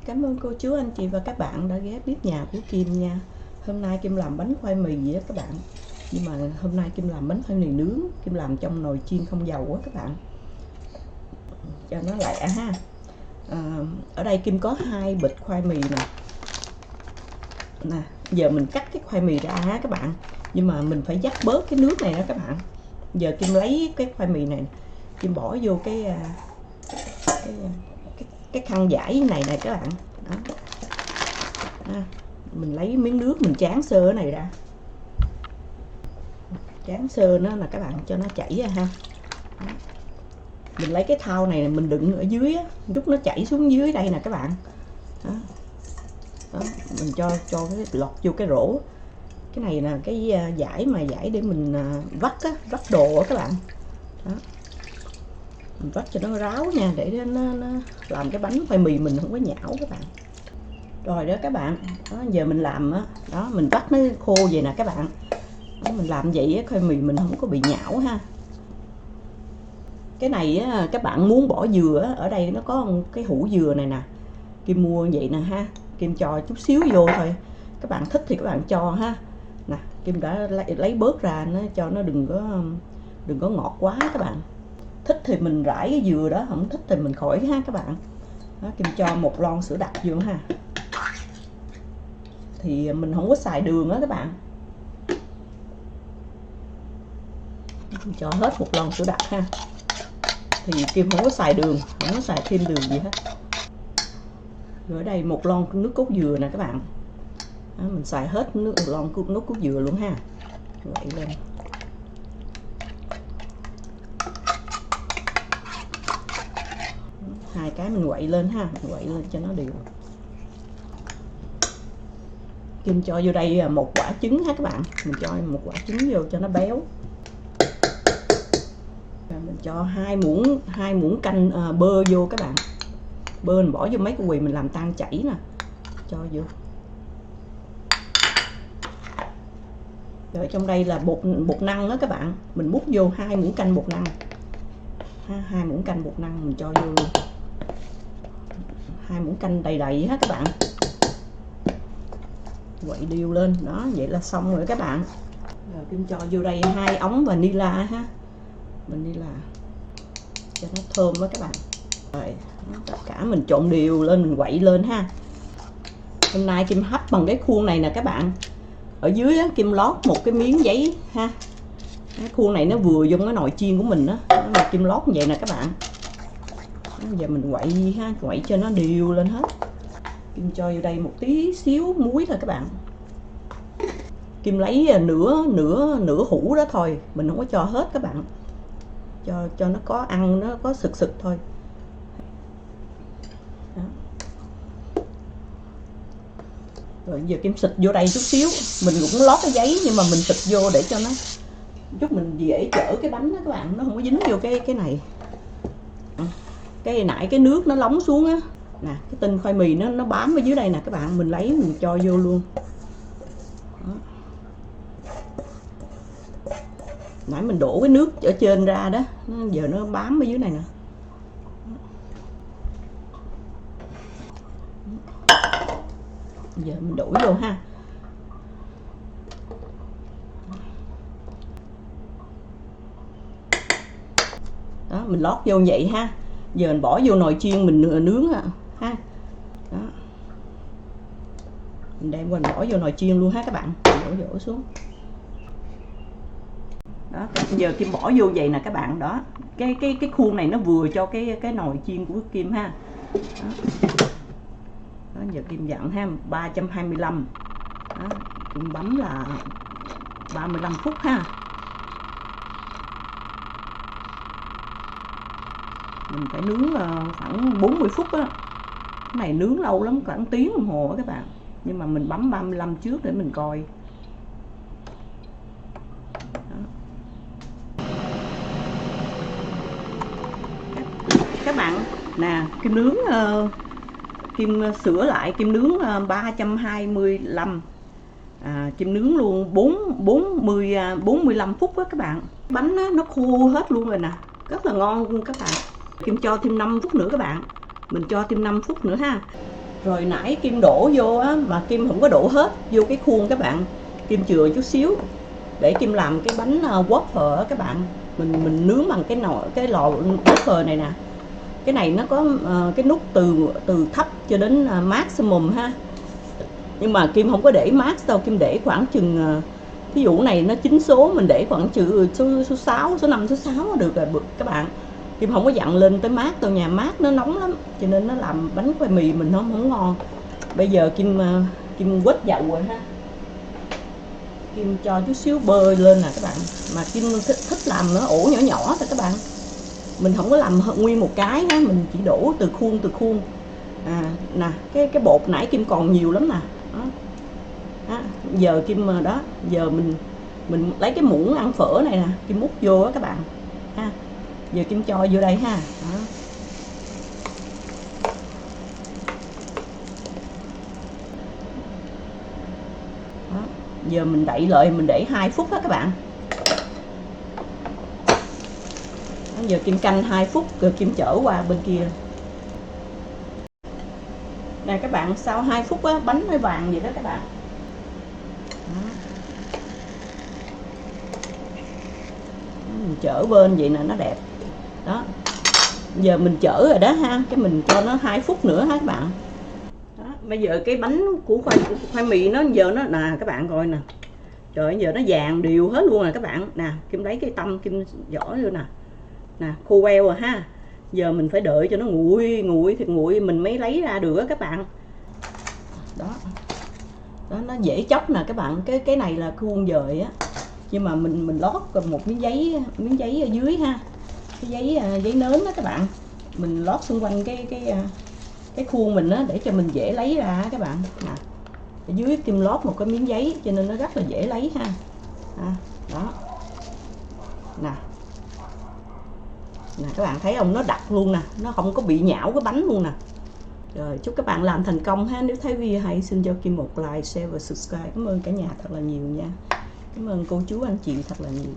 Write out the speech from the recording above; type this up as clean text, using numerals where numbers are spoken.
Cảm ơn cô chú anh chị và các bạn đã ghé bếp nhà của Kim nha. Hôm nay Kim làm bánh khoai mì vậy đó các bạn. Nhưng mà hôm nay Kim làm bánh khoai mì nướng, Kim làm trong nồi chiên không dầu á các bạn. Cho nó lẹ ha. Ở đây Kim có 2 bịch khoai mì nè. Giờ mình cắt cái khoai mì ra ha các bạn. Nhưng mà mình phải vắt bớt cái nước này đó các bạn. Giờ Kim lấy cái khoai mì này, Kim bỏ vô cái khăn vải này các bạn. Đó. Mình lấy miếng nước mình tráng sơ cái này ra, tráng sơ nó là các bạn, cho nó chảy ra ha. Đó. Mình lấy cái thau này mình đựng ở dưới á, lúc nó chảy xuống dưới đây nè các bạn. Đó. Đó. Mình cho cái lọt vô cái rổ. Cái này là cái vải để mình vắt đồ á các bạn. Đó. Mình vắt cho nó ráo nha, để nó làm cái bánh khoai mì mình không có nhão các bạn. Rồi đó các bạn, đó, giờ mình làm đó, mình vắt nó khô vậy nè các bạn. Đó, mình làm vậy khoai mì mình không có bị nhão ha. Cái này á, các bạn muốn bỏ dừa ở đây nó có cái hũ dừa này nè, Kim mua vậy nè ha. Kim cho chút xíu vô thôi, các bạn thích thì các bạn cho ha. Nè, Kim đã lấy bớt ra nó cho nó đừng có ngọt quá các bạn. Thích thì mình rải cái dừa đó, không thích thì mình khỏi ha các bạn. Đó, Kim cho 1 lon sữa đặc vô ha. Thì mình không có xài đường á các bạn. Kim cho hết 1 lon sữa đặc ha. Thì Kim không có xài đường, không có xài thêm đường gì hết. Rồi ở đây 1 lon nước cốt dừa nè các bạn. Đó, mình xài hết nước cốt dừa luôn ha. Quậy lên. Hai cái mình quậy lên ha, mình quậy lên cho nó đều. Kim cho vô đây 1 quả trứng ha các bạn. Mình cho 1 quả trứng vô cho nó béo. Rồi mình cho 2 muỗng canh bơ vô các bạn. Bơ mình bỏ vô mấy cái quỳ mình làm tan chảy nè. Cho vô. Rồi trong đây là bột năng đó các bạn. Mình múc vô 2 muỗng canh bột năng. 2 muỗng canh bột năng mình cho vô luôn. 2 muỗng canh đầy ha các bạn. Quậy đều lên, đó, vậy là xong rồi các bạn. Rồi Kim cho vô đây 2 ống vanilla ha. Vanilla cho nó thơm đó các bạn. Rồi tất cả mình trộn đều lên, mình quậy lên ha. Hôm nay Kim hấp bằng cái khuôn này nè các bạn. Ở dưới á, Kim lót một cái miếng giấy ha. Cái khuôn này nó vừa vô cái nồi chiên của mình đó. Kim lót như vậy nè các bạn. Giờ mình quậy ha, quậy cho nó đều lên hết. Kim cho vô đây một tí xíu muối thôi các bạn. Kim lấy nửa hũ đó thôi, mình không có cho hết các bạn. Cho nó có ăn, nó có sực thôi. Đó. Rồi giờ Kim xịt vô đây chút xíu. Mình cũng lót cái giấy nhưng mà mình xịt vô để cho nó chút mình dễ chở cái bánh đó các bạn, nó không có dính vô cái này. Cái nãy cái nước nó lóng xuống á. Nè, cái tinh khoai mì nó bám ở dưới đây nè các bạn, mình lấy mình cho vô luôn. Đó. Nãy mình đổ cái nước ở trên ra đó, giờ nó bám ở dưới này nè. Giờ mình đổ vô ha. Đó, mình lót vô vậy ha. Giờ mình bỏ vô nồi chiên mình nướng ha. Đó. Mình đem qua mình bỏ vô nồi chiên luôn ha các bạn. Đổ xuống. Đó, giờ Kim bỏ vô vậy nè các bạn. Đó, cái khuôn này nó vừa cho cái nồi chiên của Kim ha. Đó. Đó, giờ Kim dặn ha 325. Đó, Kim bấm là 35 phút ha. Mình phải nướng khoảng 40 phút á. Cái này nướng lâu lắm, khoảng tiếng đồng hồ á các bạn. Nhưng mà mình bấm 35 trước để mình coi. Đó. Các bạn nè, Kim nướng Kim sửa lại, Kim nướng 325. Kim nướng luôn 45 phút á các bạn. Bánh nó khô hết luôn rồi nè, rất là ngon luôn các bạn. Kim cho thêm 5 phút nữa các bạn. Mình cho thêm 5 phút nữa ha. Rồi nãy Kim đổ vô á, mà Kim không có đổ hết vô cái khuôn các bạn. Kim chừa chút xíu để Kim làm cái bánh waffle á các bạn. Mình nướng bằng cái lò waffle này nè. Cái này nó có cái nút từ thấp cho đến maximum ha. Nhưng mà Kim không có để max đâu, Kim để khoảng chừng ví dụ này nó 9 số, mình để khoảng chừng số 6, số 5, số 6 được rồi các bạn. Kim không có dặn lên tới mát đâu, nhà mát nó nóng lắm cho nên nó làm bánh khoai mì mình không ngon. Bây giờ Kim quết dầu rồi ha. Kim cho chút xíu bơ lên nè các bạn. Mà Kim thích làm nó ổ nhỏ nhỏ thôi các bạn. Mình không có làm nguyên một cái á, mình chỉ đổ từ khuôn. Nè, cái bột nãy Kim còn nhiều lắm nè. Đó. Giờ Kim đó, giờ mình lấy cái muỗng ăn phở này nè, Kim múc vô á các bạn. Ha. Giờ Kim cho vô đây ha. Đó. Đó. Giờ mình đậy lại, mình để 2 phút á các bạn. Đó, giờ Kim canh 2 phút rồi Kim chở qua bên kia. Nè các bạn, sau 2 phút á, bánh nó vàng vậy đó các bạn. Đó. Mình chở bên vậy nè, nó đẹp. Đó. Giờ mình chở rồi đó ha, cái mình cho nó 2 phút nữa ha các bạn. Đó, bây giờ cái bánh của khoai mì nó giờ nó nè các bạn coi nè. Trời ơi, giờ nó vàng đều hết luôn nè các bạn. Nè, Kim lấy cái tăm Kim vỏ vô nè. Nè, khô queo rồi ha. Giờ mình phải đợi cho nó nguội mình mới lấy ra được á các bạn. Đó. Đó, nó dễ chóc nè các bạn. Cái này là khuôn dời á. Nhưng mà mình lót một miếng giấy ở dưới ha. Cái giấy nến đó các bạn. Mình lót xung quanh cái khuôn mình á để cho mình dễ lấy ra các bạn. Nè. Ở dưới Kim lót một cái miếng giấy cho nên nó rất là dễ lấy ha. Đó. Nè. Nè các bạn thấy không, nó đặc luôn nè, nó không có bị nhão cái bánh luôn nè. Rồi chúc các bạn làm thành công ha. Nếu thấy video hay xin cho Kim một like, share và subscribe. Cảm ơn cả nhà thật là nhiều nha. Cảm ơn cô chú anh chị thật là nhiều.